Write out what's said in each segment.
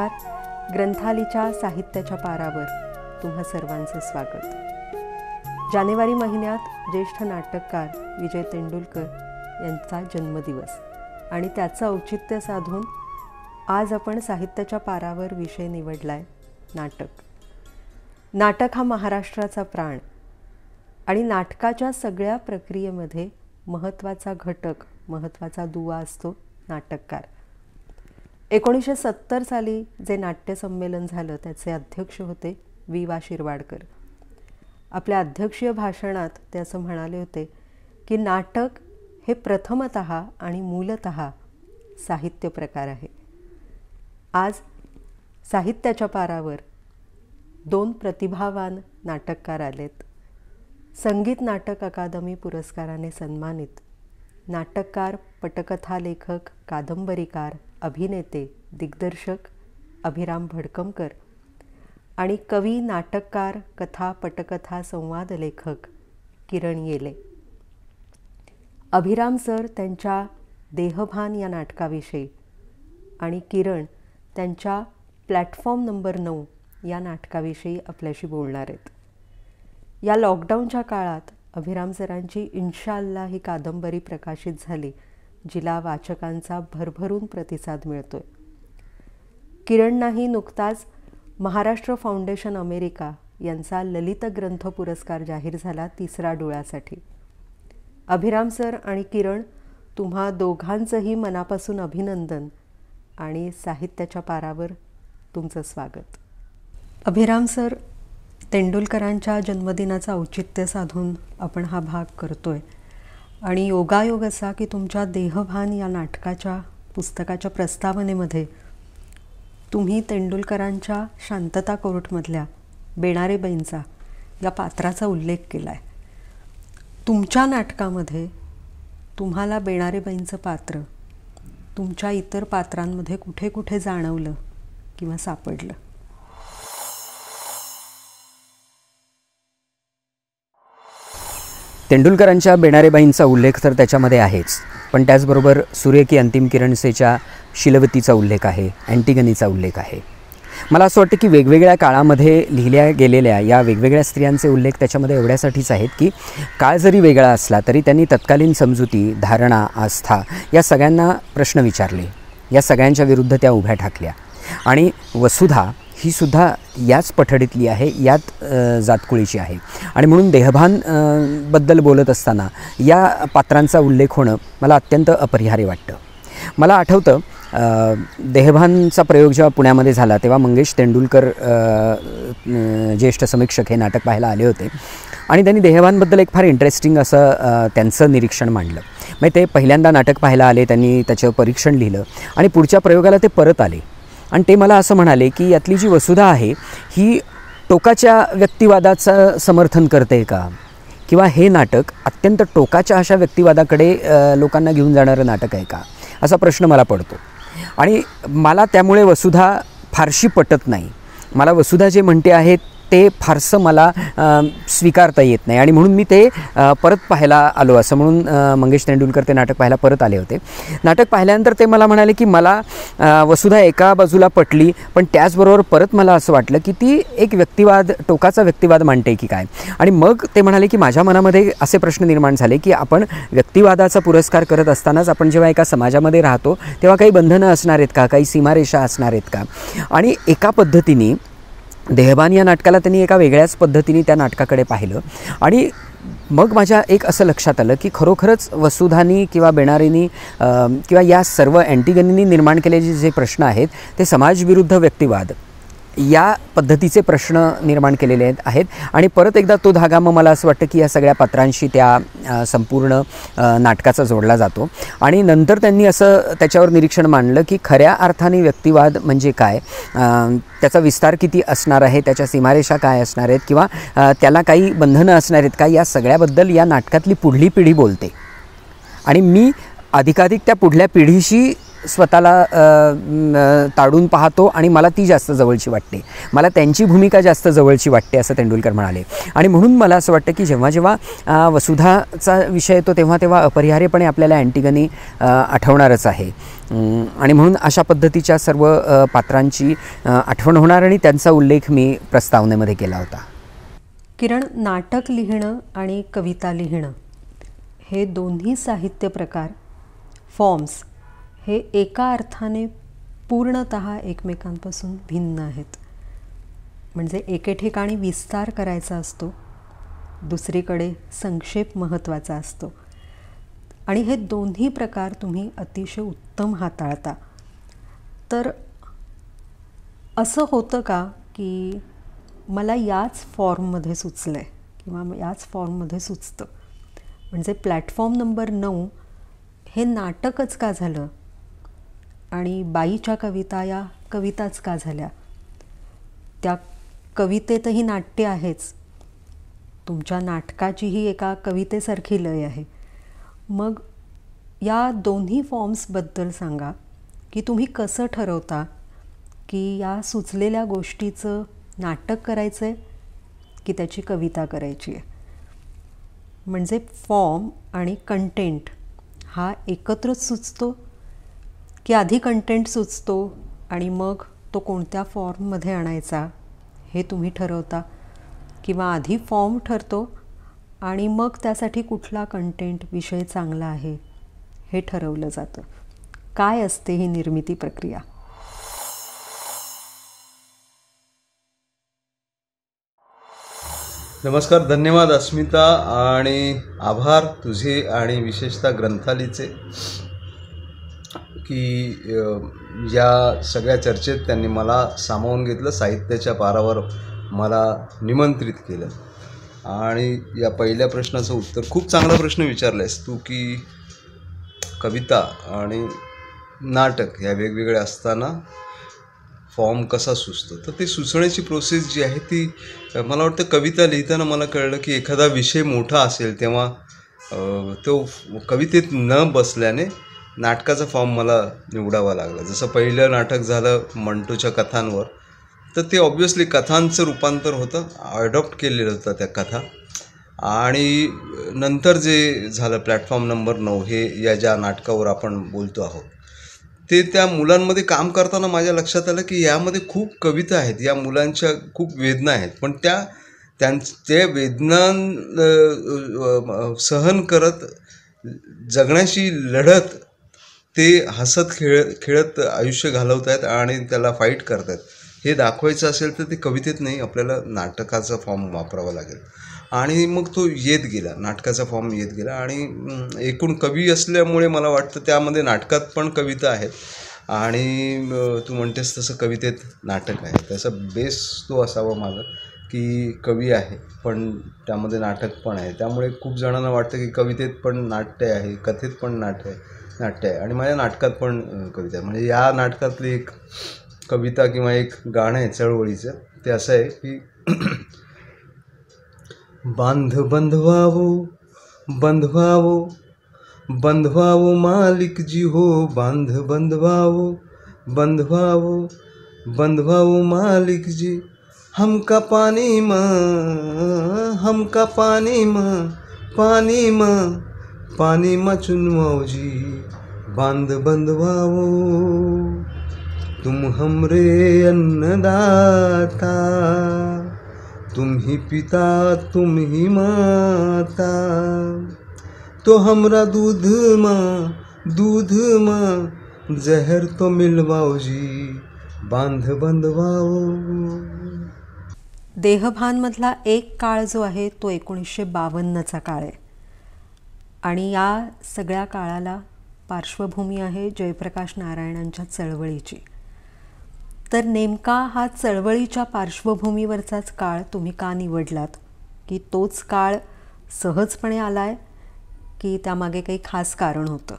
नमस्कार. ग्रंथालीच्या साहित्याच्या पारावर तुम्हा सर्वांचं स्वागत. जानेवारी महिन्यात ज्येष्ठ नाटककार विजय तेंडुलकर यांचा जन्मदिवस आणि त्याचं औचित्य साधून आज आपण साहित्याच्या पारावर विषय निवडलाय नाटक. नाटक हा महाराष्ट्राचा प्राण आणि नाटकाच्या सगळ्या प्रक्रियेमध्ये महत्त्वाचा घटक, महत्त्वाचा दुवा असतो नाटककार. 1970 साली जे नाट्यसंमेलन झालं त्याचे अध्यक्ष होते वा शिरवाडकर. आपल्या अध्यक्षीय भाषणात ते असं म्हणाले होते की नाटक हे प्रथमतः आणि मूलतः साहित्य प्रकार आहे. आज साहित्याच्या पारावर 2 प्रतिभावान नाटककार आलेत. संगीत नाटक अकादमी पुरस्काराने सन्मानित नाटककार, पटकथा लेखक, कादंबरीकार, अभिनेते, दिग्दर्शक अभिराम भडकमकर आणि कवी, नाटककार, कथा, पटकथा, संवाद लेखक किरण येले. अभिराम सर त्यांच्या देहभान या नाटकाविषयी आणि किरण त्यांच्या प्लॅटफॉर्म नंबर 9 या नाटकाविषयी आपल्याशी बोलणार आहेत. या लॉकडाऊनच्या काळात अभिराम सरांची इन्शाअल्लाह ही कादंबरी प्रकाशित झाली, जिला वाचकांचा भरभरून प्रतिसाद मिळतोय. किरणनाही नुकताच महाराष्ट्र फाउंडेशन अमेरिका यांचा ललित ग्रंथ पुरस्कार जाहीर झाला 3रा डोळ्यासाठी. अभिराम सर आणि किरण, तुम्हा दोघांचंही मनापासून अभिनंदन आणि साहित्याच्या पारावर तुमचं स्वागत. अभिराम सर, तेंडुलकरांच्या जन्मदिनाचं औचित्य साधून आपण हा भाग करतोय आणि योगायोग असा की तुमच्या देहभान या नाटकाच्या पुस्तकाच्या प्रस्तावनेमध्ये तुम्ही तेंडुलकरांच्या शांतता कोर्टमधल्या बेणारेबाईंचा या पात्राचा उल्लेख केला आहे. तुमच्या नाटकामध्ये तुम्हाला बेणारेबाईंचं पात्र तुमच्या इतर पात्रांमध्ये कुठे कुठे जाणवलं किंवा सापडलं? तेंडुलकरांच्या बेणारेबाईंचा उल्लेख तर त्याच्यामध्ये आहेच, पण त्याचबरोबर सूर्य की अंतिम किरणसेच्या शीलवतीचा उल्लेख आहे, अँटिगनीचा उल्लेख आहे. मला असं वाटतं की वेगवेगळ्या काळामध्ये लिहिल्या गेलेल्या या वेगवेगळ्या स्त्रियांचे उल्लेख त्याच्यामध्ये एवढ्यासाठीच आहेत की काळ जरी वेगळा असला तरी त्यांनी तत्कालीन समजुती, धारणा, आस्था या सगळ्यांना प्रश्न विचारले, या सगळ्यांच्या विरुद्ध त्या उभ्या ठाकल्या. आणि वसुधा ही सुद्धा याच पठडीतली आहे, यात जातकुळीची आहे. आणि म्हणून देहभान बद्दल बोलत असताना या पात्रांचा उल्लेख होणं मला अत्यंत अपरिहार्य वाटतं. मला आठवतं देहभानचा प्रयोग जेव्हा पुण्यामध्ये झाला तेव्हा मंगेश तेंडुलकर ज्येष्ठ समीक्षक हे नाटक पाहायला आले होते आणि त्यांनी देहभानबद्दल एक फार इंटरेस्टिंग असं त्यांचं निरीक्षण मांडलं. म्हणजे ते पहिल्यांदा नाटक पाहायला आले, त्यांनी त्याचं परीक्षण लिहिलं आणि पुढच्या प्रयोगाला ते परत आले आणि ते मला असं म्हणाले की यातली जी वसुधा आहे ही टोकाच्या व्यक्तिवादाचं समर्थन करते का, किंवा हे नाटक अत्यंत टोकाच्या अशा व्यक्तिवादाकडे लोकांना घेऊन जाणारं नाटक आहे का, असा प्रश्न मला पडतो. आणि मला त्यामुळे वसुधा फारशी पटत नाही. मला वसुधा जे म्हणते आहे ते फारसं मला स्वीकारता येत नाही आणि म्हणून मी ते परत पाहायला आलो. असं म्हणून मंगेश तेंडुलकर ते नाटक पाहायला परत आले होते. नाटक पाहिल्यानंतर ते मला म्हणाले की मला वसुधा एका बाजूला पटली, पण त्याचबरोबर परत मला असं वाटलं की ती एक व्यक्तिवाद, टोकाचा व्यक्तिवाद मांडते की काय. आणि मग ते म्हणाले की माझ्या मनामध्ये असे प्रश्न निर्माण झाले की आपण व्यक्तिवादाचा पुरस्कार करत असतानाच आपण जेव्हा एका समाजामध्ये राहतो तेव्हा काही बंधनं असणार आहेत का, काही सीमारेषा असणार आहेत का. आणि एका पद्धतीने देहभान या नाटकाला त्यांनी एका वेगळ्याच पद्धतीने त्या नाटकाकडे पाहिलं आणि मग माझ्या एक असं लक्षात आलं की खरोखरच वसुधानी किंवा बेणारेनी किंवा या सर्व अँटिगनीनी निर्माण केलेले जे प्रश्न आहेत ते समाजविरुद्ध व्यक्तिवाद या पद्धतीचे प्रश्न निर्माण केलेले आहेत. आणि परत एकदा तो धागा मग मला असं वाटतं की या सगळ्या पात्रांशी त्या संपूर्ण नाटकाचा जोडला जातो. आणि नंतर त्यांनी असं त्याच्यावर निरीक्षण मांडलं की खऱ्या अर्थाने व्यक्तिवाद म्हणजे काय, त्याचा विस्तार किती असणार आहे, त्याच्या सीमारेषा काय असणार आहेत किंवा त्याला काही बंधनं असणार आहेत का, या सगळ्याबद्दल या नाटकातली पुढली पिढी बोलते. आणि मी अधिकाधिक त्या पुढल्या पिढीशी स्वतःला ताडून पाहतो आणि मला ती जास्त जवळची वाटते, मला त्यांची भूमिका जास्त जवळची वाटते असं तेंडुलकर म्हणाले. आणि म्हणून मला असं वाटतं की जेव्हा जेव्हा वसुधाचा विषय येतो तेव्हा तेव्हा अपरिहार्यपणे आपल्याला अँटिगनी आठवणारच आहे. आणि म्हणून अशा पद्धतीच्या सर्व पात्रांची आठवण होणार आणि त्यांचा उल्लेख मी प्रस्तावनेमध्ये केला होता. किरण, नाटक लिहिणं आणि कविता लिहिणं हे दोन्ही साहित्य प्रकार, फॉर्म्स, हे एका अर्थाने पूर्णतः एकमेकांपासून भिन्न आहेत. म्हणजे एके ठिकाणी विस्तार करायचा असतो, दुसरीकडे संक्षेप महत्त्वाचा असतो. आणि हे दोन्ही प्रकार तुम्ही अतिशय उत्तम हाताळता. तर असं होतं का की मला याच फॉर्ममध्ये सुचलं आहे किंवा याच फॉर्ममध्ये सुचतं, म्हणजे प्लॅटफॉर्म नंबर 9 हे नाटकच का झालं आणि बाईच्या कविता या कविताच का झाल्या? त्या कवितेतही नाट्य आहेच, तुमच्या नाटकाचीही एका कवितेसारखी लय आहे. मग या दोन्ही फॉर्म्सबद्दल सांगा की तुम्ही कसं ठरवता की या सुचलेल्या गोष्टीचं नाटक करायचं आहे की त्याची कविता करायची आहे. म्हणजे फॉर्म आणि कंटेंट हा एकत्रच सुचतो की आधी कंटेंट सुचतो आणि मग तो कोणत्या फॉर्ममध्ये आणायचा हे तुम्ही ठरवता, किंवा आधी फॉर्म ठरतो आणि मग त्यासाठी कुठला कंटेंट विषय चांगला आहे हे ठरवलं जातं? काय असते ही निर्मिती प्रक्रिया? नमस्कार, धन्यवाद अस्मिता, आणि आभार तुझे आणि विशेषतः ग्रंथालीचे की या सगळ्या चर्चेत त्यांनी मला सामावून घेतलं, साहित्याच्या पारावर मला निमंत्रित केलं. आणि या पहिल्या प्रश्नाचं उत्तर, खूप चांगला प्रश्न विचारलायस तू की कविता आणि नाटक ह्या वेगवेगळ्या असताना फॉर्म कसा सुचतो. तर ते सुचण्याची प्रोसेस जी आहे ती मला वाटतं कविता लिहिताना मला कळलं की एखादा विषय मोठा असेल तेव्हा तो कवितेत न बसल्याने नाटकाचा फॉर्म मला निवडावा लागला. जसं पहिलं नाटक झालं मंटूच्या कथांवर, तर ते ऑब्व्हियसली कथांचं रूपांतर होतं, अडॉप्ट केलेलं होतं त्या कथा. आणि नंतर जे झालं प्लॅटफॉर्म नंबर 9 हे या ज्या नाटकावर आपण बोलतो आहोत, ते त्या मुलांमध्ये काम करताना माझ्या लक्षात आलं की यामध्ये खूप कविता आहेत, या मुलांच्या खूप वेदना आहेत, पण त्या वेदना सहन करत जगण्याशी लढत ते हसत खेळत आयुष्य घालवत आहेत आणि त्याला फाईट करत आहेत. हे दाखवायचं असेल तर ते कवितेत नाही, आपल्याला नाटकाचा फॉर्म वापरावा लागेल. आणि मग तो येत गेला, नाटकाचा फॉर्म येत गेला. आणि एकूण कवी असल्यामुळे मला वाटतं त्यामध्ये नाटकात पण कविता आहेत आणि तू म्हणतेस तसं कवितेत नाटक आहे. त्याचा बेस तो असावा माझा की कवी आहे पण त्यामध्ये नाटक पण आहे. त्यामुळे खूप जणांना वाटतं की कवितेत पण नाट्य आहे, कथेत पण नाट्य आहे आणि माझ्या नाटकात पण कविता आहे. म्हणजे या नाटकातली एक कविता किंवा एक गाणं आहे चळवळीचं, ते असं आहे की बांध बंधवावो बंधवावो बंधवावो मालिक जी हो, बांध बंधवावो बंधवावो बंधवावो मालिक जी, हमका पानी म चुनवाओ जी, बांध बंधवावो तुम हमरे अन्नदाता, तुम ही पिता तुम ही माता, तो हमरा दूध माँ जहर तो मिलवाओ जी, बांध बंधवाओ. देहभानमधला एक काळ जो आहे तो 1952चा काळ आहे आणि या सगळ्या काळाला पार्श्वभूमी आहे जयप्रकाश नारायणांच्या चळवळीची. तर नेमका हा चळवळीच्या पार्श्वभूमीवरचाच काळ तुम्ही का निवडलात? की तोच काळ सहजपणे आलाय की त्यामागे काही खास कारण होतं?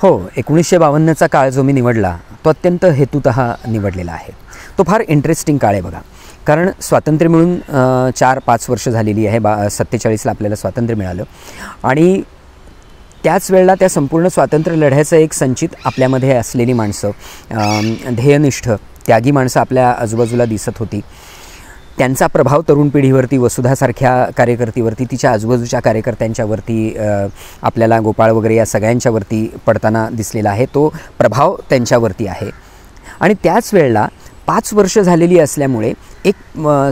हो, 1952चा काळ जो मी निवडला तो अत्यंत हेतुतः निवडलेला आहे. तो फार इंटरेस्टिंग काळ आहे बघा, कारण स्वातंत्र्य मिळून 4-5 वर्ष झालेली आहे. 47ला आपल्याला स्वातंत्र्य मिळालं आणि त्याच वेळेला त्या संपूर्ण स्वातंत्र्य लढ्याचं एक संचित आपल्यामध्ये असलेली माणसं, ध्येयनिष्ठ त्यागी माणसं आपल्या आजूबाजूला दिसत होती. त्यांचा प्रभाव तरुण पिढीवरती, वसुधासारख्या कार्यकर्तीवरती, तिच्या आजूबाजूच्या कार्यकर्त्यांच्यावरती, आपल्याला गोपाळ वगैरे या सगळ्यांच्यावरती पडताना दिसलेला आहे. तो प्रभाव त्यांच्यावरती आहे. आणि त्याच वेळेला 5 वर्ष झालेली असल्यामुळे एक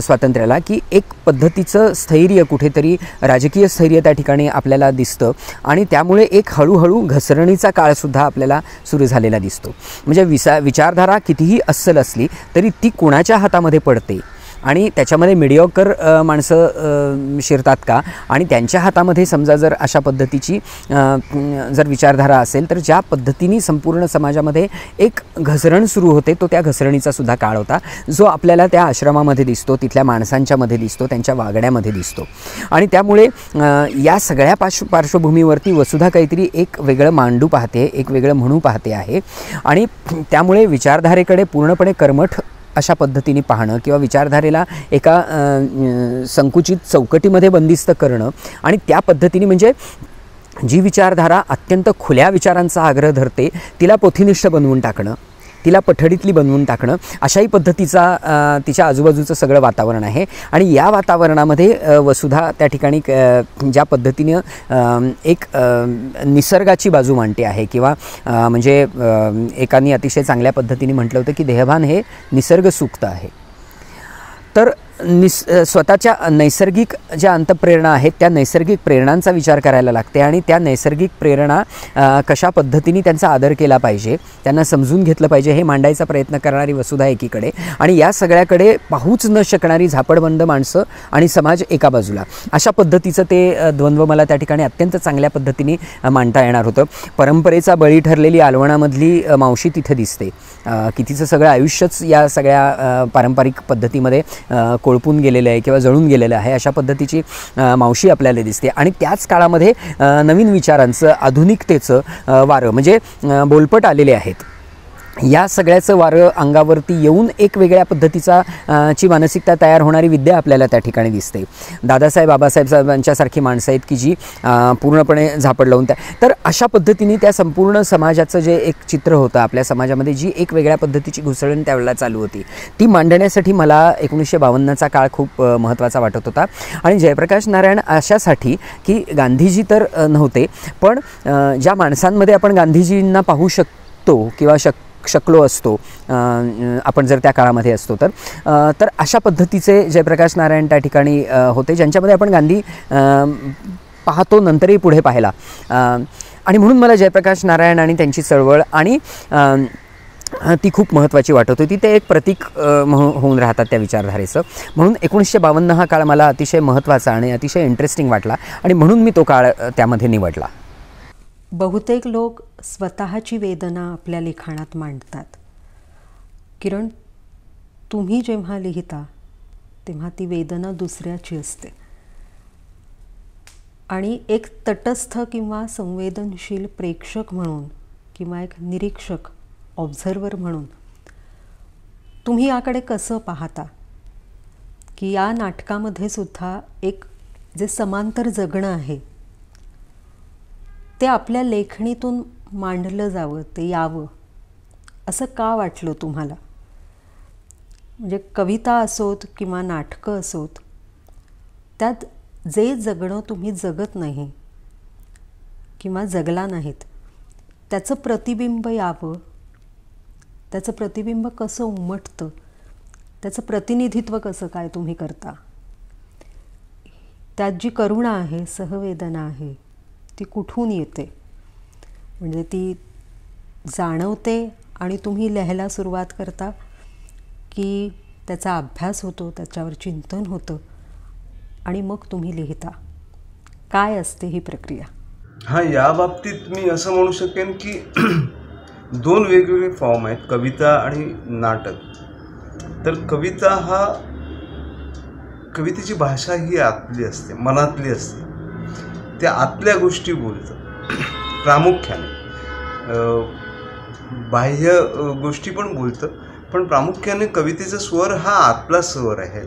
स्वातंत्र्याला की एक पद्धतीचं स्थैर्य, कुठेतरी राजकीय स्थैर्य त्या ठिकाणी आपल्याला दिसतं. आणि त्यामुळे एक हळूहळू घसरणीचा काळसुद्धा आपल्याला सुरू झालेला दिसतो. म्हणजे विचारधारा कितीही अस्सल असली तरी ती कोणाच्या हातामध्ये पडते आणि त्याच्यामध्ये मिडिओकर माणसं शिरतात का, आणि त्यांच्या हातामध्ये समजा जर अशा पद्धतीची जर विचारधारा असेल तर ज्या पद्धतीने संपूर्ण समाजामध्ये एक घसरण सुरू होते, तो त्या घसरणीचा सुद्धा काळ होता, जो आपल्याला त्या आश्रमामध्ये दिसतो, तिथल्या माणसांच्यामध्ये दिसतो, त्यांच्या वागण्यामध्ये दिसतो. आणि त्यामुळे या सगळ्या पार्श्वभूमीवरती वसुधा काहीतरी एक वेगळं मांडू पाहते, एक वेगळं म्हणू पाहते आहे. आणि त्यामुळे विचारधारेकडे पूर्णपणे कर्मठ अशा पद्धतीने पाहणं किंवा विचारधारेला एका संकुचित चौकटीमध्ये बंदिस्त करणं आणि त्या पद्धतीने म्हणजे जी विचारधारा अत्यंत खुल्या विचारांचा आग्रह धरते तिला पोथीनिष्ठ बनवून टाकणं, तिला पठडीतली बनवून टाकणं, अशाही पद्धतीचा तिच्या आजूबाजूचं सगळं वातावरण आहे. आणि या वातावरणामध्ये वसुधा त्या ठिकाणी ज्या पद्धतीनं एक निसर्गाची बाजू मांडते आहे किंवा म्हणजे एकाने अतिशय चांगल्या पद्धतीने म्हटलं होतं की देहभान हे निसर्ग सूक्त आहे. तर स्वतःच्या नैसर्गिक ज्या अंतप्रेरणा आहेत त्या नैसर्गिक प्रेरणांचा विचार करायला लागते आणि त्या नैसर्गिक प्रेरणा कशा पद्धतीने त्यांचा आदर केला पाहिजे, त्यांना समजून घेतलं पाहिजे हे मांडायचा प्रयत्न करणारी वसुधा एकीकडे आणि या सगळ्याकडे पाहूच न शकणारी झापडबंद माणसं आणि समाज एका बाजूला, अशा पद्धतीचं ते द्वंद्व मला त्या ठिकाणी अत्यंत चांगल्या पद्धतीने मांडता येणार होतं. परंपरेचा बळी ठरलेली आलवणामधली मावशी तिथे दिसते की तिचं सगळं आयुष्यच या सगळ्या पारंपरिक पद्धतीमध्ये कोळपून गेलेलं आहे किंवा जळून गेलेलं आहे, अशा पद्धतीची मावशी आपल्याला दिसते. आणि त्याच काळामध्ये नवीन विचारांचं, आधुनिकतेचं वारं म्हणजे बोलपट आलेले आहेत. या सगळ्याचं वारं अंगावरती येऊन एक वेगळ्या पद्धतीचा ची मानसिकता तयार होणारी विद्या आपल्याला त्या ठिकाणी दिसते. दादासाहेब बाबासाहेबांच्यासारखी माणसं आहेत की जी पूर्णपणे झापड लावून तर अशा पद्धतीने त्या संपूर्ण समाजाचं जे एक चित्र होतं, आपल्या समाजामध्ये जी एक वेगळ्या पद्धतीची घुसळण त्यावेळेला चालू होती, ती मांडण्यासाठी मला 1952चा काळ खूप महत्त्वाचा वाटत होता. आणि जयप्रकाश नारायण अशासाठी की गांधीजी तर नव्हते, पण ज्या माणसांमध्ये आपण गांधीजींना पाहू शकतो किंवा शकलो असतो आपण जर त्या काळामध्ये असतो तर अशा पद्धतीचे जयप्रकाश नारायण त्या ठिकाणी होते, ज्यांच्यामध्ये आपण गांधी पाहतो, नंतरही पुढे पाहिला. आणि म्हणून मला जयप्रकाश नारायण आणि त्यांची चळवळ आणि ती खूप महत्त्वाची वाटत होती. ते एक प्रतीक होऊन राहतात त्या विचारधारेचं. म्हणून 1952 हा काळ मला अतिशय महत्त्वाचा आणि अतिशय इंटरेस्टिंग वाटला आणि म्हणून मी तो काळ त्यामध्ये निवडला. बहुतेक लोक स्वतःची वेदना आपल्या लिखाणात मांडतात. किरण, तुम्ही जेव्हा लिहिता तेव्हा ती वेदना दुसऱ्याची असते आणि एक तटस्थ किंवा संवेदनशील प्रेक्षक म्हणून किंवा एक निरीक्षक, ऑब्झर्वर म्हणून तुम्ही याकडे कसं पाहता की या नाटकामध्ये सुद्धा एक जे समांतर जगणं आहे ते आपल्या लेखणीतून मांडलं जावं, ते यावं, असं का वाटलं तुम्हाला? म्हणजे कविता असोत किंवा नाटकं असोत, त्यात जे जगणं तुम्ही जगत नाही किंवा जगला नाहीत त्याचं प्रतिबिंब यावं, त्याचं प्रतिबिंब कसं उमटतं, त्याचं प्रतिनिधित्व कसं काय तुम्ही करता, त्यात जी करुणा आहे, सहवेदना आहे, ती कुठून येते? म्हणजे ती जाणवते आणि तुम्ही लिहायला सुरुवात करता की त्याचा अभ्यास होतो, त्याच्यावर चिंतन होतं आणि मग तुम्ही लिहिता? काय असते ही प्रक्रिया? हां, या बाबतीत मी असं म्हणू शकेन की 2 वेगवेगळे फॉर्म आहेत, कविता आणि नाटक. तर कवितेची भाषा ही आतली असते, मनातली असते, त्या आतल्या गोष्टी बोलतं प्रामुख्याने. बाह्य गोष्टी पण बोलतं, पण प्रामुख्याने कवितेचा स्वर हा आतला स्वर आहे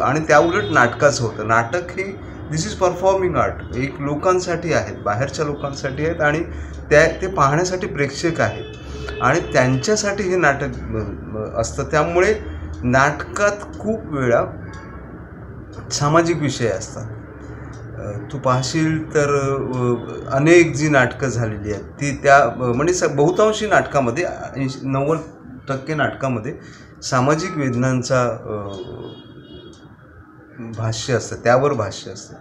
आणि त्या उलट नाटकाचं होतं. नाटक हे दिस इज परफॉर्मिंग आर्ट. एक लोकांसाठी आहेत, बाहेरच्या लोकांसाठी आहेत आणि ते पाहण्यासाठी प्रेक्षक आहेत आणि त्यांच्यासाठी हे नाटक असतं. त्यामुळे नाटकात खूप वेळा सामाजिक विषय असतात. तू पाहशील तर अनेक जी नाटकं झालेली आहेत ती त्या म्हणजे बहुतांशी नाटकामध्ये 90% नाटकामध्ये सामाजिक वेदनांचा भाष्य असतं, त्यावर भाष्य असतं.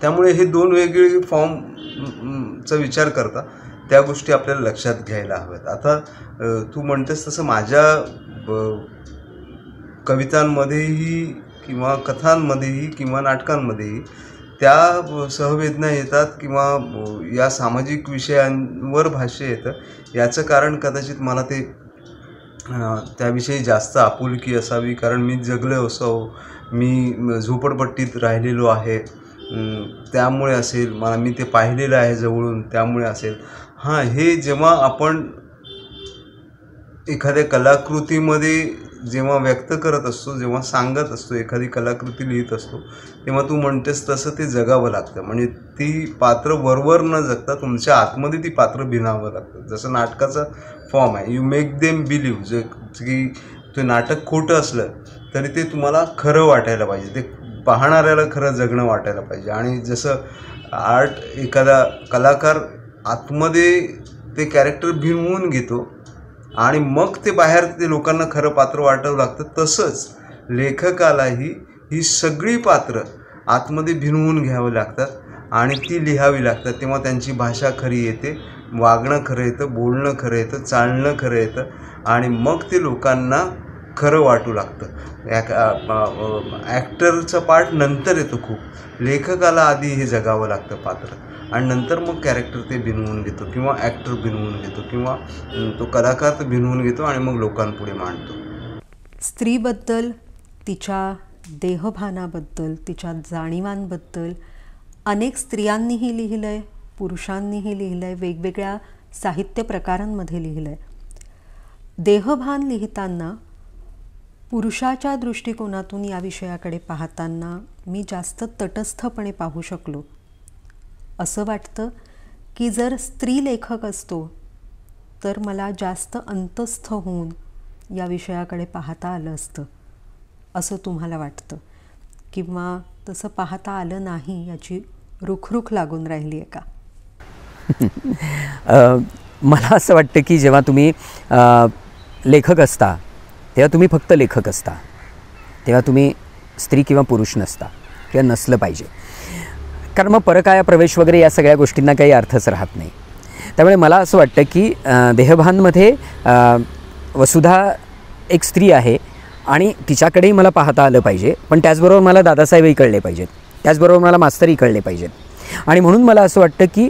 त्यामुळे हे दोन वेगवेगळे फॉर्मचा विचार करता त्या गोष्टी आपल्याला लक्षात घ्यायला हव्यात. आता तू म्हणतेस तसं माझ्या कवितांमध्येही किंवा कथांमध्येही किंवा नाटकांमध्येही त्या सहवेदना येतात किंवा या सामाजिक विषयांवर भाष्य येतं. याचं कारण कदाचित मला ते त्याविषयी जास्त आपुलकी असावी, कारण मी जगलो असावं, मी झोपडपट्टीत राहिलेलो आहे त्यामुळे असेल, मी ते पाहिलेलं आहे जवळून त्यामुळे असेल. हे जेव्हा आपण एखाद्या कलाकृतीमध्ये जेव्हा व्यक्त करत असतो, जेव्हा सांगत असतो, एखादी कलाकृती लिहित असतो, तेव्हा तू म्हणतेस तसं ते जगावं लागतं. म्हणजे ती पात्र वरवर न जगता तुमच्या आतमध्ये ती पात्र भिनावं लागतं. जसं नाटकाचा फॉर्म आहे, यू मेक देम बिलीव्ह, जे की ते नाटक खोटं असलं तरी ते तुम्हाला खरं वाटायला पाहिजे, ते पाहणाऱ्याला खरं जगणं वाटायला पाहिजे. आणि जसं आर्ट एखादा कलाकार आतमध्ये ते कॅरेक्टर भिनवून घेतो आणि मग ते बाहेर ते लोकांना खरं पात्र वाटावं लागतं, तसंच लेखकालाही ही सगळी पात्र आतमध्ये भिनवून घ्यावं लागतात आणि ती लिहावी लागतात. तेव्हा त्यांची भाषा खरी येते, वागणं खरं येतं, बोलणं खरं येतं, चालणं खरं येतं आणि मग ते लोकांना खरं वाटू लागतं. ॲक्टरचा पार्ट नंतर येतो खूप, लेखकाला आधी हे जगावं लागतं पात्र आणि नंतर मग कॅरेक्टर ते भिनवून घेतो किंवा ॲक्टर भिनवून घेतो किंवा तो कलाकार तर भिनवून घेतो आणि मग लोकांपुढे मांडतो. स्त्रीबद्दल, तिच्या देहभानाबद्दल, तिच्या जाणीवांबद्दल अनेक स्त्रियांनीही लिहिलं आहे, पुरुषांनीही लिहिलं आहे, वेगवेगळ्या साहित्य प्रकारांमध्ये लिहिलं आहे. देहभान लिहिताना पुरुषाच्या दृष्टिकोनातून या विषयाकडे पाहताना मी जास्त तटस्थपणे पाहू शकलो. असं वाटतं की जर स्त्री लेखक असतो तर मला जास्त अंतस्थ होऊन या विषयाकडे पाहता आलं असतं, असं तुम्हाला वाटतं किंवा तसं पाहता आलं नाही याची रुखरुख लागून राहिली आहे का? मला असं वाटतं की जेव्हा तुम्ही लेखक असता तेव्हा तुम्ही फक्त लेखक असता, तेव्हा तुम्ही स्त्री किंवा पुरुष नसता किंवा नसलं पाहिजे, कारण मग परकाया प्रवेश वगैरे या सगळ्या गोष्टींना काही अर्थच राहत नाही. त्यामुळे मला असं वाटतं की देहभानमध्ये वसुधा एक स्त्री आहे आणि तिच्याकडेही मला पाहता आलं पाहिजे, पण त्याचबरोबर मला दादासाहेबही कळले पाहिजेत, त्याचबरोबर मला मास्तरही कळले पाहिजेत. आणि म्हणून मला असं वाटतं की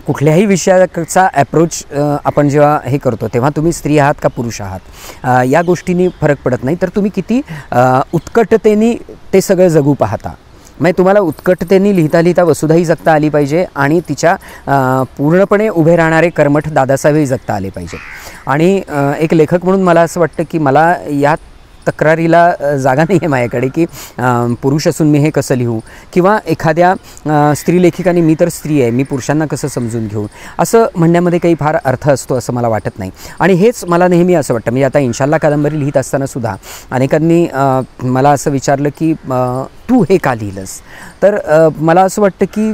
कुठल्याही विषयाचा ॲप्रोच आपण जेव्हा हे करतो तेव्हा तुम्ही स्त्री आहात का पुरुष आहात या गोष्टींनी फरक पडत नाही, तर तुम्ही किती उत्कटतेने ते सगळं जगू पाहता. म्हणजे तुम्हाला उत्कटतेने लिहिता लिहिता वसुधाही जगता आली पाहिजे आणि तिच्या पूर्णपणे उभे राहणारे कर्मठ दादासाहेबही जगता आले पाहिजे. आणि एक लेखक म्हणून मला असं वाटतं की मला या तक्रारीला जागा नाही आहे माझ्याकडे की पुरुष असून मी हे कसं लिहू किंवा एखाद्या स्त्री लेखिकाने मी तर स्त्री आहे मी पुरुषांना कसं समजून घेऊ असं म्हणण्यामध्ये काही फार अर्थ असतो असं मला वाटत नाही. आणि हेच मला नेहमी असं वाटतं. मी आता इन्शाल्लाह कादंबरी लिहित असतानासुद्धा अनेकांनी मला असं विचारलं की तू हे का लिहिलंस, तर मला असं वाटतं की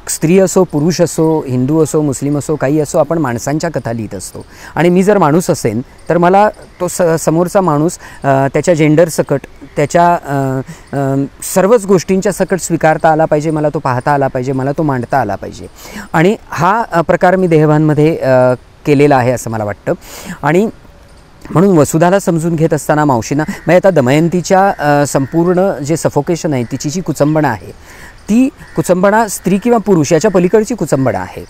स्त्री असो पुरुष असो हिंदू असो मुस्लिम असो काही असो आपण माणसांच्या कथा लिहित असतो आणि मी जर माणूस असेन तर मला तो समोरचा माणूस त्याच्या जेंडर सकट त्याच्या सर्वच गोष्टींच्या सकट स्वीकारता आला पाहिजे, मला तो पाहता आला पाहिजे, मला तो मांडता आला पाहिजे. आणि हा प्रकार मी देहभानमध्ये केलेला आहे असं मला वाटतं. आणि म्हणून वसुधाला समजून घेत असताना मावशींना म्हणजे आता दमयंतीच्या संपूर्ण जे सफोकेशन आहे तिची जी कुचंबणा आहे ती कुचंबणा स्त्री किंवा पुरुष याच्या पलीकडची कुचंबणा आहे.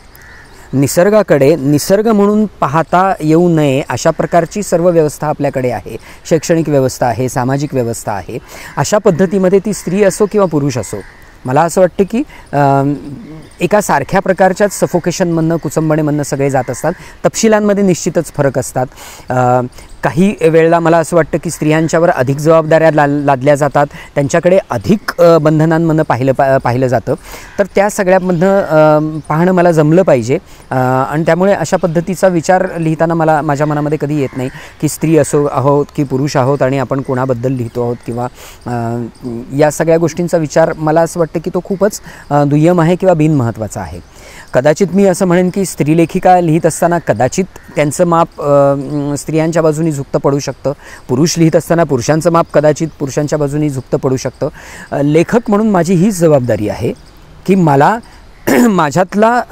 निसर्गाकडे निसर्ग म्हणून पाहता येऊ नये अशा प्रकारची सर्व व्यवस्था आपल्याकडे आहे, शैक्षणिक व्यवस्था आहे, सामाजिक व्यवस्था आहे. अशा पद्धतीमध्ये ती स्त्री असो किंवा पुरुष असो मला असं वाटतं की एका सारख्या प्रकारच्याच सफोकेशनमधनं कुचंबणेमधनं सगळे जात असतात. तपशिलांमध्ये निश्चितच फरक असतात. काही वेळेला मला असं वाटतं की स्त्रियांच्यावर अधिक जबाबदाऱ्या लादल्या जातात, त्यांच्याकडे अधिक बंधनांमधनं पाहिलं जातं. तर त्या सगळ्यामधनं पाहणं मला जमलं पाहिजे आणि त्यामुळे अशा पद्धतीचा विचार लिहिताना माझ्या मनामध्ये कधी येत नाही की स्त्री आहोत की पुरुष आहोत आणि आपण कोणाबद्दल लिहितो आहोत किंवा या सगळ्या गोष्टींचा विचार मला असं वाटतं की तो खूपच दुय्यम आहे किंवा बिनमहत्त्वाचा आहे. कदाचित मी असं म्हणेन की स्त्रीलेखिका लिहित असताना कदाचित त्यांचं माप स्त्रियांच्या बाजूनी झुकतं पडू शकतं, पुरुष लिहित असताना पुरुषांचं माप कदाचित पुरुषांच्या बाजूनी झुकतं पडू शकतं. लेखक म्हणून माझी हीच जबाबदारी आहे की मला माझ्यातला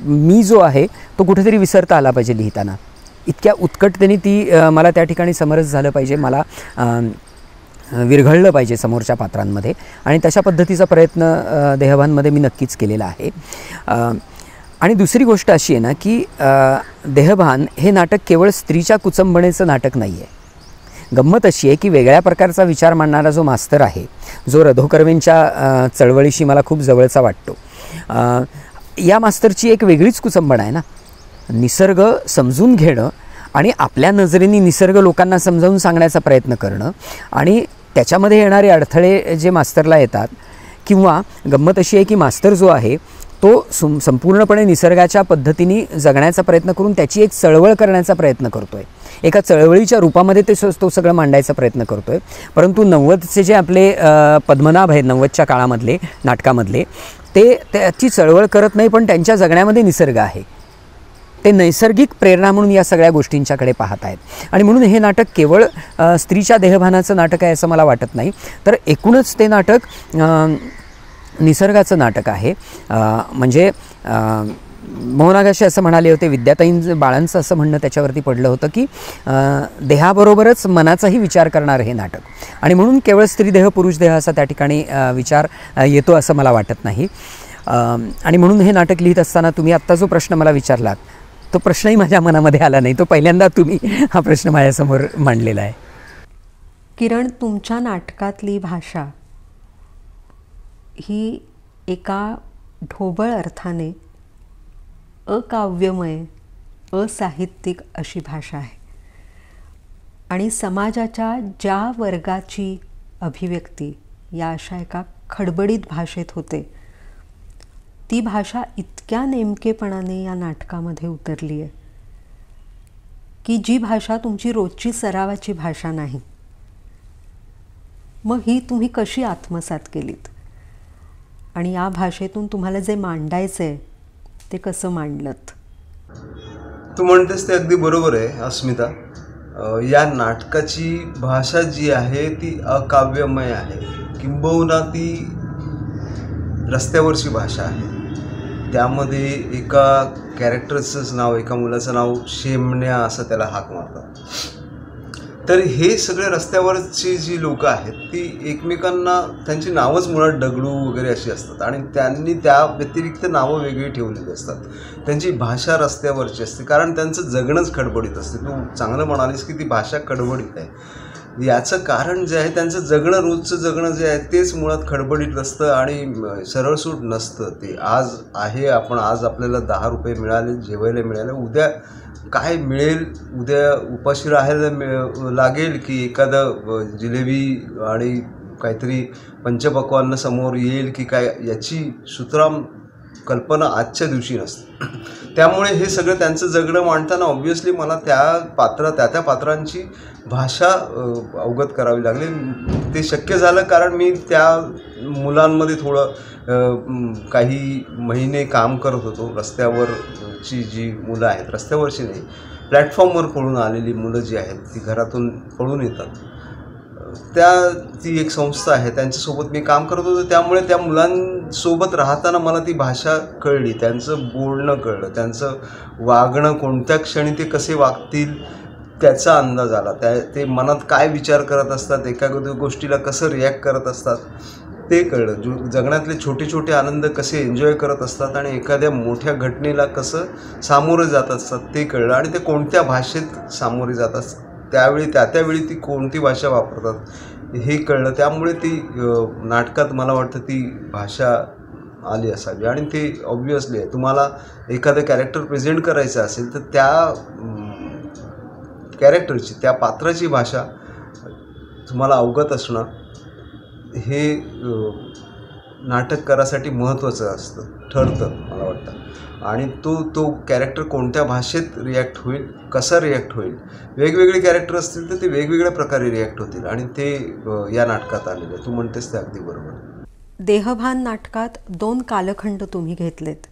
मी जो आहे तो कुठेतरी विसरता आला पाहिजे लिहिताना. इतक्या उत्कटतेने ती मला त्या ठिकाणी समरस झालं पाहिजे, मला विरघळलं पाहिजे समोरच्या पात्रांमध्ये आणि तशा पद्धतीचा प्रयत्न देहभानमध्ये मी नक्कीच केलेला आहे. आणि दुसरी गोष्ट अशी आहे ना की देहभान हे नाटक केवळ स्त्रीच्या कुचंबणेचं नाटक नाही आहे. गंमत अशी आहे की वेगळ्या प्रकारचा विचार मांडणारा जो मास्तर आहे, जो रधो कर्वेंच्या चळवळीशी मला खूप जवळचा वाटतो, या मास्तरची एक वेगळीच कुचंबण आहे ना. निसर्ग समजून घेणं आणि आपल्या नजरेने निसर्ग लोकांना समजावून सांगण्याचा प्रयत्न करणं आणि त्याच्यामध्ये येणारे अडथळे जे मास्तरला येतात, किंवा गंमत अशी आहे की मास्तर जो आहे तो संपूर्णपणे निसर्गाच्या पद्धतीने जगण्याचा प्रयत्न करून त्याची एक चळवळ करण्याचा प्रयत्न करतो आहे. एका चळवळीच्या रूपामध्ये तो सगळं मांडायचा प्रयत्न करतो आहे. परंतु 90चे जे आपले पद्मनाभ आहेत 90च्या काळामधले नाटकामधले, ते त्याची चळवळ करत नाही, पण त्यांच्या जगण्यामध्ये निसर्ग आहे. ते नैसर्गिक प्रेरणा म्हणून या सगळ्या गोष्टींच्याकडे पाहत आहेत. आणि म्हणून हे नाटक केवळ स्त्रीच्या देहभानाचं नाटक आहे असं मला वाटत नाही, तर एकूणच ते नाटक निसर्गाचं नाटक आहे. म्हणजे मोहनागाशी असं म्हणाले होते, विद्याताईं बाळांचं असं म्हणणं त्याच्यावरती पडलं होतं की देहाबरोबरच मनाचाही विचार करणारं हे नाटक. आणि म्हणून केवळ स्त्री देह पुरुष देह असा त्या ठिकाणी विचार येतो असं मला वाटत नाही. आणि म्हणून हे नाटक लिहित असताना तुम्ही आत्ता जो प्रश्न मला विचारलात तो प्रश्नही माझ्या मनामध्ये आला नाही, तो पहिल्यांदा तुम्ही हा प्रश्न माझ्यासमोर मांडलेला आहे. किरण, तुमच्या नाटकातली भाषा ही एका ढोबळ अर्थाने अकाव्यमय, असाहित्यिक अशी भाषा आहे आणि समाजाच्या ज्या वर्गाची अभिव्यक्ती या अशा एका खडबडीत भाषेत होते, ती भाषा इतक्या नेमकेपणाने या नाटकामध्ये उतरली आहे की जी भाषा तुमची रोजची सरावाची भाषा नाही. मग ही तुम्ही कशी आत्मसात केलीत आणि या भाषेतून तुम्हाला जे मांडायचं आहे ते कसं मांडलत? तू म्हणतेस ते अगदी बरोबर आहे अस्मिता. या नाटकाची भाषा जी आहे ती अकाव्यमय आहे, किंबहुना ती रस्त्यावरची भाषा आहे. त्यामध्ये एका कॅरेक्टरचंच नाव, एका मुलाचं नाव शेमण्या असं त्याला हाक मारतात. तर हे सगळे रस्त्यावरची जी लोकं आहेत ती एकमेकांना, त्यांची नावंच मुळात दगडू वगैरे अशी असतात आणि त्यांनी त्या व्यतिरिक्त नावं वेगळी ठेवलेली असतात. त्यांची भाषा रस्त्यावरची असते कारण त्यांचं जगणंच खडबडीत असते. तू चांगलं म्हणालीस की ती भाषा खडबडीत आहे. याचं कारण जे आहे, त्यांचं जगणं, रोजचं जगणं जे आहे तेच मुळात खडबडीत असतं आणि सरळसूट नसतं. ते आज आहे, आज आपल्याला 10 रुपये मिळाले, जेवायला मिळाले, उद्या काय मिळेल, उद्या उपाशी राहायला लागेल की एखादं जिलेबी आणि काहीतरी पंचपक्वान्न समोर येईल की काय, याची सुतराम कल्पना आजच्या दिवशी नसते. त्यामुळे हे सगळं त्यांचं जगणं मांडताना ऑब्व्हियसली मला त्या पात्रांची भाषा अवगत करावी लागली. ते शक्य झालं कारण मी त्या मुलांमध्ये थोडं काही महिने काम करत होतो. रस्त्यावरची जी मुलं आहेत, रस्त्यावरची नाही, प्लॅटफॉर्मवर पळून आलेली मुलं जी आहेत ती घरातून पळून येतात, ती एक संस्था आहे, त्यांच्यासोबत मी काम करत होतो. त्यामुळे त्या मुलांसोबत राहताना मला ती भाषा कळली, त्यांचं बोलणं कळलं, त्यांचं वागणं, कोणत्या क्षणी ते कसे वागतील त्याचा अंदाज आला. ते मनात काय विचार करत असतात, एका गोष्टीला कसं रिॲक्ट करत असतात ते कळलं. जगण्यातले छोटे छोटे आनंद कसे एन्जॉय करत असतात आणि एखाद्या मोठ्या घटनेला कसं सामोरं जात असतात ते कळलं. आणि ते कोणत्या भाषेत सामोरे जातात, त्यावेळी ती कोणती भाषा वापरतात हे कळलं. त्यामुळे ती नाटकात मला वाटतं ती भाषा आली असावी. आणि ते ऑब्व्हियसली आहे, तुम्हाला एखादं कॅरेक्टर प्रेझेंट करायचं असेल तर कॅरेक्टरची, त्या पात्राची भाषा तुम्हाला अवगत असणं हे नाटककारासाठी महत्त्वाचं ठरतं मला वाटतं. आणि तो कॅरेक्टर कोणत्या भाषेत रिॲक्ट होईल, कसा रिॲक्ट होईल, वेगवेगळे कॅरेक्टर असतील तर ते वेगवेगळ्या प्रकारे रिॲक्ट होतील आणि ते या नाटकात आलेलं आहे. तू म्हणतेस ते अगदी बरोबर. देहभान नाटकात 2 कालखंड तुम्ही घेतलेत.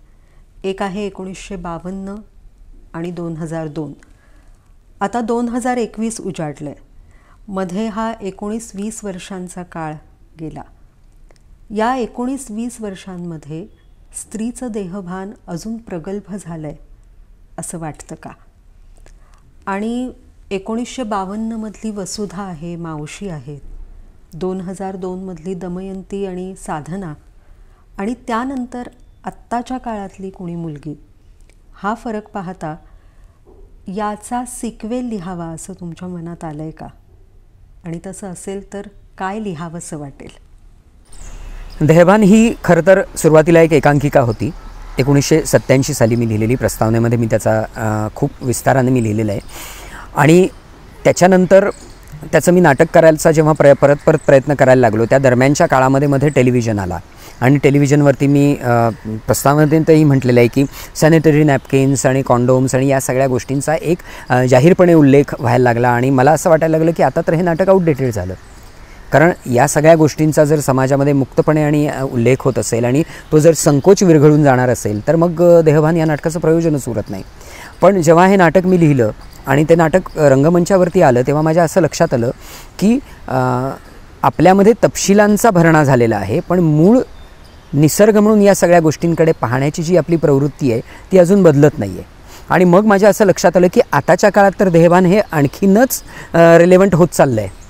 एक आहे 1952 आणि 2002. आता 2021 उजाडलं आहे. मध्ये हा 19-20 वर्षांचा काळ गेला. या 19-20 वर्षांमध्ये स्त्रीचं देहभान अजून प्रगल्भ झालं आहे असं वाटतं का? आणि 1952मधली वसुधा आहे, मावशी आहेत, 2002मधली दमयंती आणि साधना, आणि त्यानंतर आत्ताच्या काळातली कुणी मुलगी, हा फरक पाहता याचा सिक्वेल लिहावा असं तुमच्या मनात आलं आहे का? आणि तसं असेल तर काय लिहावंसं वाटेल? देहभान ही खरं तर सुरुवातीला एक एकांकिका होती. 1987 साली मी लिहिलेली. प्रस्तावनेमध्ये मी त्याचा खूप विस्ताराने मी लिहिलेलं आहे. आणि त्याच्यानंतर त्याचं मी नाटक करायचा जेव्हा परत प्रयत्न करायला लागलो, त्या दरम्यानच्या काळामध्ये टेलिव्हिजन आला. आणि टेलिव्हिजनवरती मी प्रस्तावनेतही म्हटलेलं आहे की सॅनिटरी नॅपकिन्स आणि कॉन्डोम्स आणि या सगळ्या गोष्टींचा एक जाहीरपणे उल्लेख व्हायला लागला. आणि मला असं वाटायला लागलं की आता तर हे नाटक आउटडेटेड झालं. कारण या सगळ्या गोष्टींचा जर समाजामध्ये मुक्तपणे आणि उल्लेख होत असेल आणि तो जर संकोच विरघळून जाणार असेल तर मग देहभान या नाटकाचं प्रयोजनच उरत नाही. पण जेव्हा हे नाटक मी लिहिलं आणि ते नाटक रंगमंचावरती आलं तेव्हा माझ्या असं लक्षात आलं की आपल्यामध्ये तपशिलांचा भरणा झालेला आहे, पण मूळ निसर्ग म्हणून या सगळ्या गोष्टींकडे पाहण्याची जी आपली प्रवृत्ती आहे ती अजून बदलत नाही आहे. आणि मग माझ्या असं लक्षात आलं की आताच्या काळात तर देहभान हे आणखीनच रिलेव्हंट होत चाललं आहे.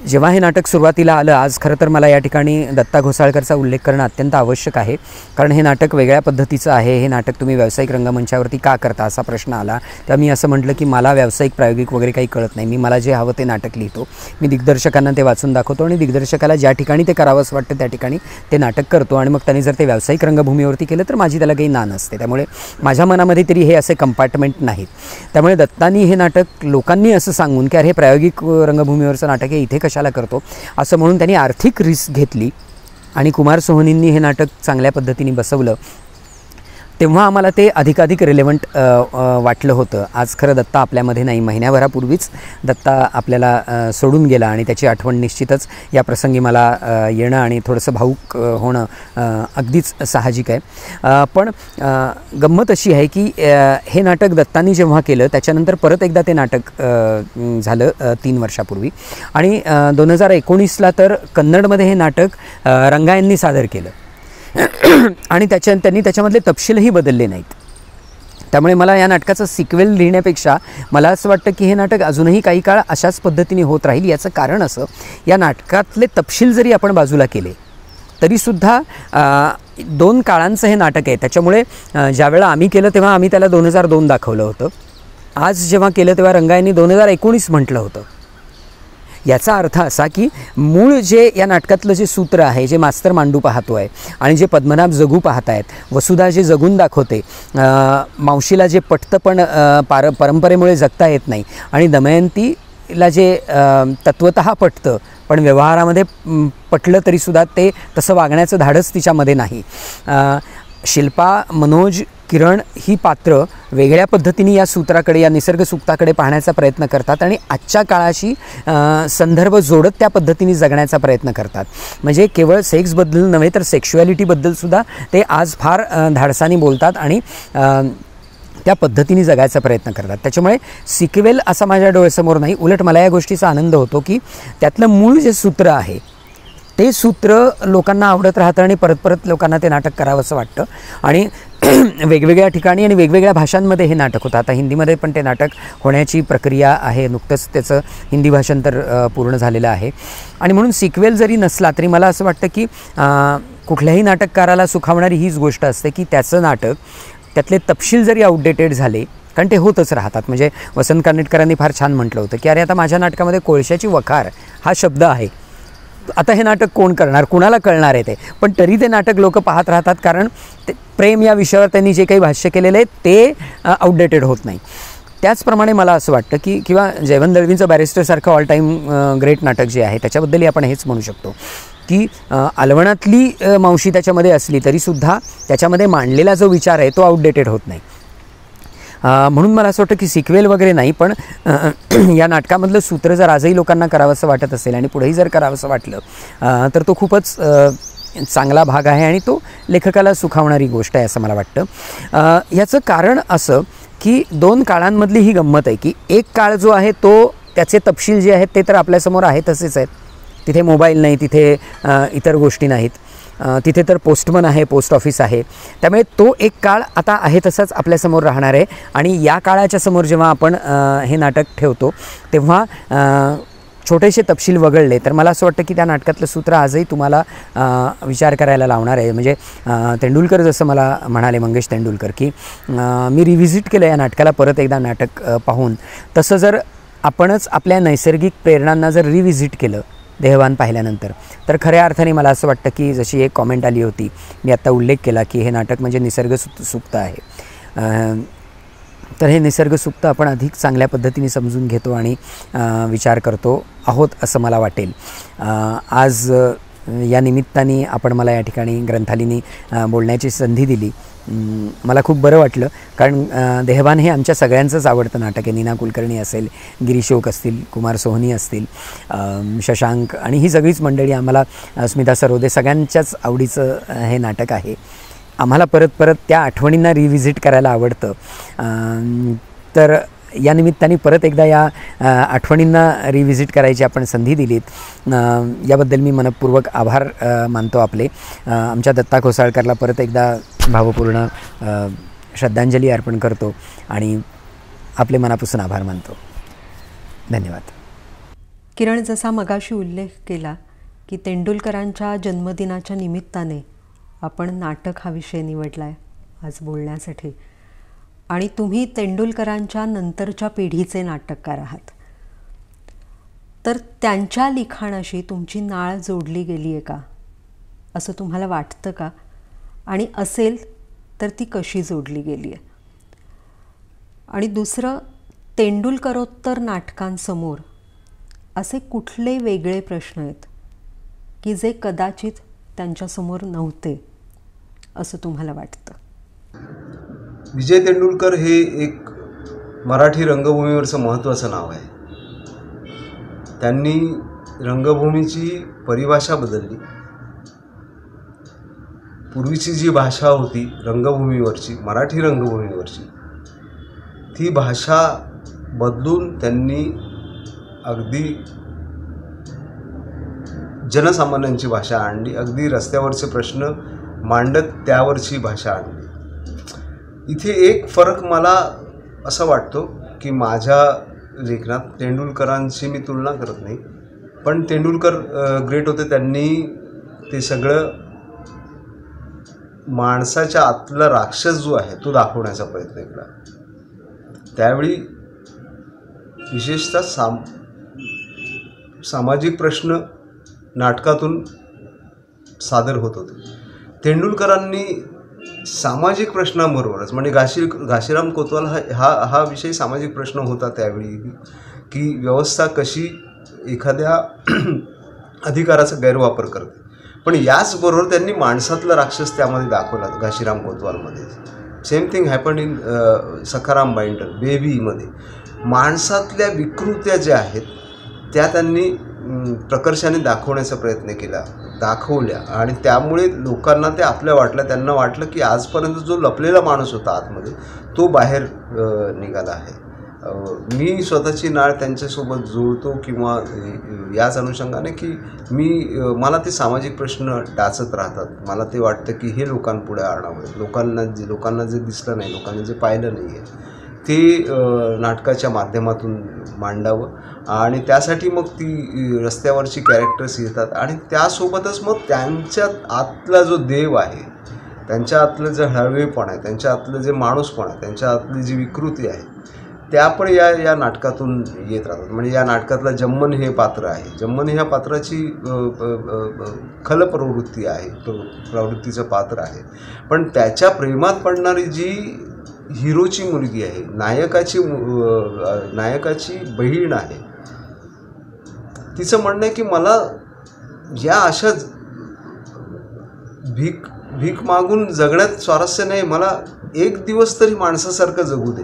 जेव्हा हे नाटक सुरुवातीला आलं, आज खरं तर मला या ठिकाणी दत्ता घोसाळकरचा उल्लेख करणं अत्यंत आवश्यक आहे. कारण हे नाटक वेगळ्या पद्धतीचं आहे. हे नाटक तुम्ही व्यावसायिक रंगमंचावरती का करता असा प्रश्न आला. तेव्हा मी असं म्हटलं की मला व्यावसायिक प्रायोगिक वगैरे काही कळत नाही. मला जे हवं ते नाटक लिहितो. मी दिग्दर्शकांना ते वाचून दाखवतो आणि दिग्दर्शकाला ज्या ठिकाणी ते करावंसं वाटतं त्या ठिकाणी ते नाटक करतो. आणि मग त्यांनी जर ते व्यावसायिक रंगभूमीवरती केलं तर माझी त्याला काही ना नसते. त्यामुळे माझ्या मनामध्ये तरी हे असे कंपार्टमेंट नाहीत. त्यामुळे दत्तानी हे नाटक लोकांनी असं सांगून की अरे हे प्रायोगिक रंगभूमीवरचं नाटक आहे, इथे कशाला करतो असं म्हणून त्यांनी आर्थिक रिस्क घेतली आणि कुमार सोहनींनी हे नाटक चांगल्या पद्धतीने बसवलं. तेव्हा आम्हाला ते अधिकाधिक रिलेव्हंट वाटलं होतं. आज खरं दत्ता आपल्यामध्ये नाही. महिन्याभरापूर्वीच दत्ता आपल्याला सोडून गेला आणि त्याची आठवण निश्चितच या प्रसंगी मला येणं आणि थोडंसं भावूक होणं अगदीच साहजिक आहे. पण गंमत अशी आहे की हे नाटक दत्तानी जेव्हा केलं त्याच्यानंतर परत एकदा ते नाटक झालं 3 वर्षापूर्वी. आणि 2019ला तर कन्नडमध्ये हे नाटक रंगायननी सादर केलं आणि त्यांनी त्याच्यामधले तपशीलही बदलले नाहीत. त्यामुळे मला या नाटकाचं सिक्वेल लिहिण्यापेक्षा मला असं वाटतं की हे नाटक अजूनही काही काळ अशाच पद्धतीने होत राहील. याचं कारण असं, या नाटकातले तपशील जरी आपण बाजूला केले तरीसुद्धा 2 काळांचं हे नाटक आहे. त्याच्यामुळे ज्यावेळेला आम्ही केलं तेव्हा आम्ही त्याला 2002 दाखवलं होतं. आज जेव्हा केलं तेव्हा रंगायनी 2019 म्हटलं होतं. याचा अर्थ असा की मूळ जे या नाटकातलं जे सूत्र आहे, जे मास्तर मांडू पाहतो आहे आणि जे पद्मनाभ जगू पाहत आहेत, वसुधा जे जगून दाखवते, मावशीला जे पटतं पण परंपरेमुळे जगता येत नाही, आणि दमयंतीला जे तत्वतः पटतं पण व्यवहारामध्ये पटलं तरीसुद्धा ते तसं वागण्याचं धाडस तिच्यामध्ये नाही. शिल्पा, मनोज, किरण ही पात्र वेगळ्या पद्धतीने या सूत्राकडे, या निसर्ग सूक्ताकडे पाहण्याचा प्रयत्न करतात आणि आजच्या काळाशी संदर्भ जोडत त्या पद्धतीने जगण्याचा प्रयत्न करतात. म्हणजे केवळ सेक्सबद्दल नव्हे तर सेक्शुॲलिटीबद्दलसुद्धा ते आज फार धाडसाने बोलतात आणि त्या पद्धतीने जगायचा प्रयत्न करतात. त्याच्यामुळे सिक्वेल असा माझ्या डोळ्यासमोर नाही. उलट मला या गोष्टीचा आनंद होतो की त्यातलं मूळ जे सूत्र आहे ते सूत्र लोकांना आवडत राहतं आणि परत परत लोकांना ते नाटक करावं असं वाटतं. आणि वेगवेगळ्या ठिकाणी आणि वेगवेगळ्या भाषांमध्ये हे नाटक होतं. आता हिंदीमध्ये पण ते नाटक होण्याची प्रक्रिया आहे. नुकतंच त्याचं हिंदी भाषांतर पूर्ण झालेलं आहे. आणि म्हणून सिक्वेल जरी नसला तरी मला असं वाटतं की कुठल्याही नाटककाराला सुखावणारी हीच गोष्ट असते की त्याचं नाटक, त्यातले तपशील जरी आउटडेटेड झाले, कारण ते होतच राहतात. म्हणजे वसंत कानेटकरांनी फार छान म्हटलं होतं की अरे आता माझ्या नाटकामध्ये कोळशाची वखार हा शब्द आहे, आता हे नाटक कोण करणार, कुणाला कळणार आहे ते. पण तरी ते नाटक लोक पाहत राहतात कारण ते प्रेम या विषयावर त्यांनी जे काही भाष्य केलेलं आहे ते आउटडेटेड होत नाही. त्याचप्रमाणे मला असं वाटतं की किंवा जयवंत दळवींचं बॅरिस्टरसारखं ऑल टाईम ग्रेट नाटक जे आहे त्याच्याबद्दलही आपण हेच म्हणू शकतो की अलवणातली मावशी त्याच्यामध्ये असली तरीसुद्धा त्याच्यामध्ये मांडलेला जो विचार आहे तो आउटडेटेड होत नाही. म्हणून मला असं वाटतं की सिक्वेल वगैरे नाही, पण या नाटकामधलं सूत्र जर आजही लोकांना करावंसं वाटत असेल आणि पुढेही जर करावंसं वाटलं तर तो खूपच चांगला भाग आहे आणि तो लेखकाला सुखावणारी गोष्ट आहे असं मला वाटतं. ह्याचं कारण असं की 2 काळांमधली ही गंमत आहे की एक काळ जो आहे तो त्याचे तपशील जे आहेत ते तर आपल्यासमोर आहे तसेच आहेत. तिथे मोबाईल नाही, तिथे इतर गोष्टी नाहीत, तिथे तर पोस्टमन आहे, पोस्ट ऑफिस आहे. त्यामुळे तो एक काळ आता आहे तसाच आपल्यासमोर राहणार आहे. आणि या काळाच्या समोर जेव्हा आपण हे नाटक ठेवतो तेव्हा छोटेसे तपशील वगळले तर मला असं वाटतं की त्या नाटकातलं सूत्र आजही तुम्हाला विचार करायला लावणार आहे. म्हणजे तेंडुलकर जसं मला म्हणाले, मंगेश तेंडुलकर, की मी रिव्हिजिट केलं या नाटकाला परत एकदा नाटक पाहून, तसं जर आपणच आपल्या नैसर्गिक प्रेरणांना जर रिव्हिजिट केलं देहवान पाहिल्यानंतर तर खऱ्या अर्थाने मला असं वाटतं की जशी एक कॉमेंट आली होती, मी आत्ता उल्लेख केला की हे नाटक म्हणजे निसर्ग सुक्त आहे, तर हे निसर्ग सुक्त आपण अधिक चांगल्या पद्धतीने समजून घेतो आणि विचार करतो आहोत असं मला वाटेल. आज या निमित्ताने आपण मला या ठिकाणी ग्रंथालीनी बोलण्याची संधी दिली. मला खूप बरं वाटलं, कारण देहवान हे आमच्या सगळ्यांचंच आवडतं नाटक आहे. नीना कुलकर्णी असेल, गिरीशोक असतील, कुमार सोहनी असतील, शशांक आणि ही सगळीच मंडळी, आम्हाला स्मिता सरोदे, सगळ्यांच्याच आवडीचं हे नाटक आहे. आम्हाला परत परत त्या आठवणींना रिव्हिजिट करायला आवडतं. तर या निमित्ताने परत एकदा या आठवणींना रिव्हिजिट करायची आपण संधी दिलीत, याबद्दल मी मनपूर्वक आभार मानतो आपले. आमच्या दत्ता कोसाळकरला परत एकदा भावपूर्ण श्रद्धांजली अर्पण करतो आणि आपले मनापासून आभार मानतो. धन्यवाद. किरण, जसा मगाशी उल्लेख केला की तेंडुलकरांच्या जन्मदिनाच्या निमित्ताने आपण नाटक हा विषय निवडला आहे आज बोलण्यासाठी, आणि तुम्ही तेंडुलकरांच्या नंतरच्या पिढीचे नाटककार आहात, तर त्यांच्या लिखाणाशी तुमची नाळ जोडली गेली आहे का असं तुम्हाला वाटतं का? आणि असेल तर ती कशी जोडली गेली आहे? आणि दुसरं, तेंडुलकरोत्तर नाटकांसमोर असे कुठले वेगळे प्रश्न आहेत की जे कदाचित त्यांच्यासमोर नव्हते असं तुम्हाला वाटतं? विजय तेंडुलकर हे एक मराठी रंगभूमीवरचं महत्त्वाचं नाव आहे. त्यांनी रंगभूमीची परिभाषा बदलली. पूर्वीची जी भाषा होती रंगभूमीवरची, मराठी रंगभूमीवरची, ती भाषा बदलून त्यांनी अगदी जनसामान्यांची भाषा आणली, अगदी रस्त्यावरचे प्रश्न मांडत त्यावरची भाषा आणली. इथे एक फरक मला असा वाटतो की माझ्या लेखनात तेंडुलकरांची मी तुलना करत नाही, पण तेंडुलकर ग्रेट होते. त्यांनी ते सगळं माणसाच्या आतला राक्षस जो आहे तो दाखवण्याचा प्रयत्न केला. त्यावेळी विशेषतः सामाजिक प्रश्न नाटकातून सादर होत होते. तेंडुलकरांनी सामाजिक प्रश्नांबरोबरच, म्हणजे घाशीराम कोतवाल हा विषय सामाजिक प्रश्न होता त्यावेळी, की व्यवस्था कशी एखाद्या अधिकाराचा गैरवापर करते, पण याचबरोबर त्यांनी माणसातला राक्षस त्यामध्ये दाखवला. घाशीराम कोतवालमध्ये same thing happen in Sakharam Binder बेबीमध्ये. माणसातल्या विकृत्या ज्या आहेत त्या त्यांनी प्रकर्षाने दाखवण्याचा प्रयत्न केला, दाखवल्या, आणि त्यामुळे लोकांना ते आपल्या वाटलं. त्यांना वाटलं की आजपर्यंत जो लपलेला माणूस होता आतमध्ये तो बाहेर निघाला आहे. मी स्वतःची नाळ त्यांच्यासोबत जुळतो किंवा याच अनुषंगाने की मला ते सामाजिक प्रश्न टाचत राहतात. मला ते वाटतं की हे लोकांपुढे आणावं, लोकांना जे दिसलं नाही, लोकांना जे पाहिलं नाही आहे ते नाटकाच्या माध्यमातून मांडावं. आणि त्यासाठी मग ती रस्त्यावरची कॅरेक्टर्स येतात आणि त्यासोबतच मग त्यांच्या आतला जो देव आहे, त्यांच्या आतलं जे हळवेपण आहे, त्यांच्या आतलं जे माणूसपण आहे, त्यांच्या आतली जी विकृती आहे, त्या पण या नाटकातून येत राहतात. म्हणजे या नाटकातलं जम्मन हे पात्र आहे. जम्मन ह्या पात्राची खलप्रवृत्ती आहे, प्रवृत्तीचं पात्र आहे, पण त्याच्या प्रेमात पडणारी जी हिरोची मुलगी आहे, नायकाची बहीण आहे. तिचं म्हणणं आहे की मला या अशा भीक मागून जगण्यात स्वारस्य नाही, मला एक दिवस तरी माणसासारखं जगू दे.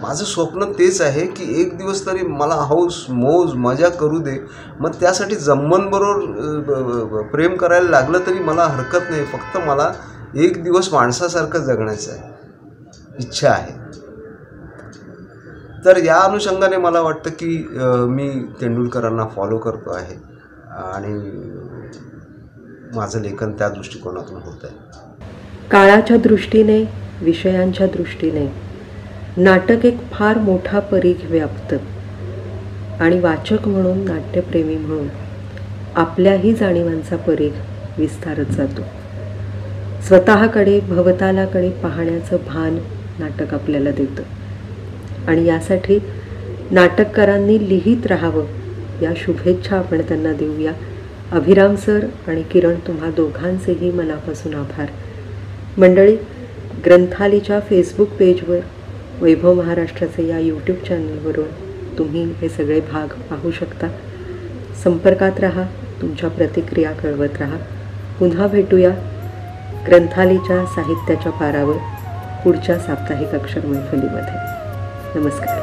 माझं स्वप्न तेच आहे की एक दिवस तरी मला हौस मौज मजा करू दे. मग त्यासाठी जम्मनबरोबर प्रेम करायला लागलं तरी मला हरकत नाही, फक्त मला एक दिवस माणसासारखं जगण्याचं आहे, इच्छा आहे. तर या अनुषंगाने मला वाटतं की मी तेंडुलकरांना फॉलो करतो आहे आणि माझं लेखन त्या दृष्टिकोनातून होतं आहे. काळाच्या दृष्टीने, विषयांच्या दृष्टीने नाटक एक फार मोठा परीघ व्यापतं आणि वाचक म्हणून, नाट्यप्रेमी म्हणून आपल्याही जाणीवांचा परीघ विस्तारत जातो. स्वतःकडे, भवतालाकडे पाहण्याचं भान नाटक आपल्याला देतं आणि यासाठी नाटककारांनी लिहित राहावं या शुभेच्छा आपण त्यांना देऊया. अभिराम सर आणि किरण, तुम्हा दोघांचेही मनापासून आभार. मंडळी, ग्रंथालीच्या फेसबुक पेजवर, वैभव महाराष्ट्राचे या यूट्यूब चॅनलवरून तुम्ही हे सगळे भाग पाहू शकता. संपर्कात राहा, तुमच्या प्रतिक्रिया कळवत राहा. पुन्हा भेटूया ग्रंथालीच्या साहित्याच्या पारावर पुढच्या साप्ताहिक अक्षर मैफलीमध्ये. नमस्कार.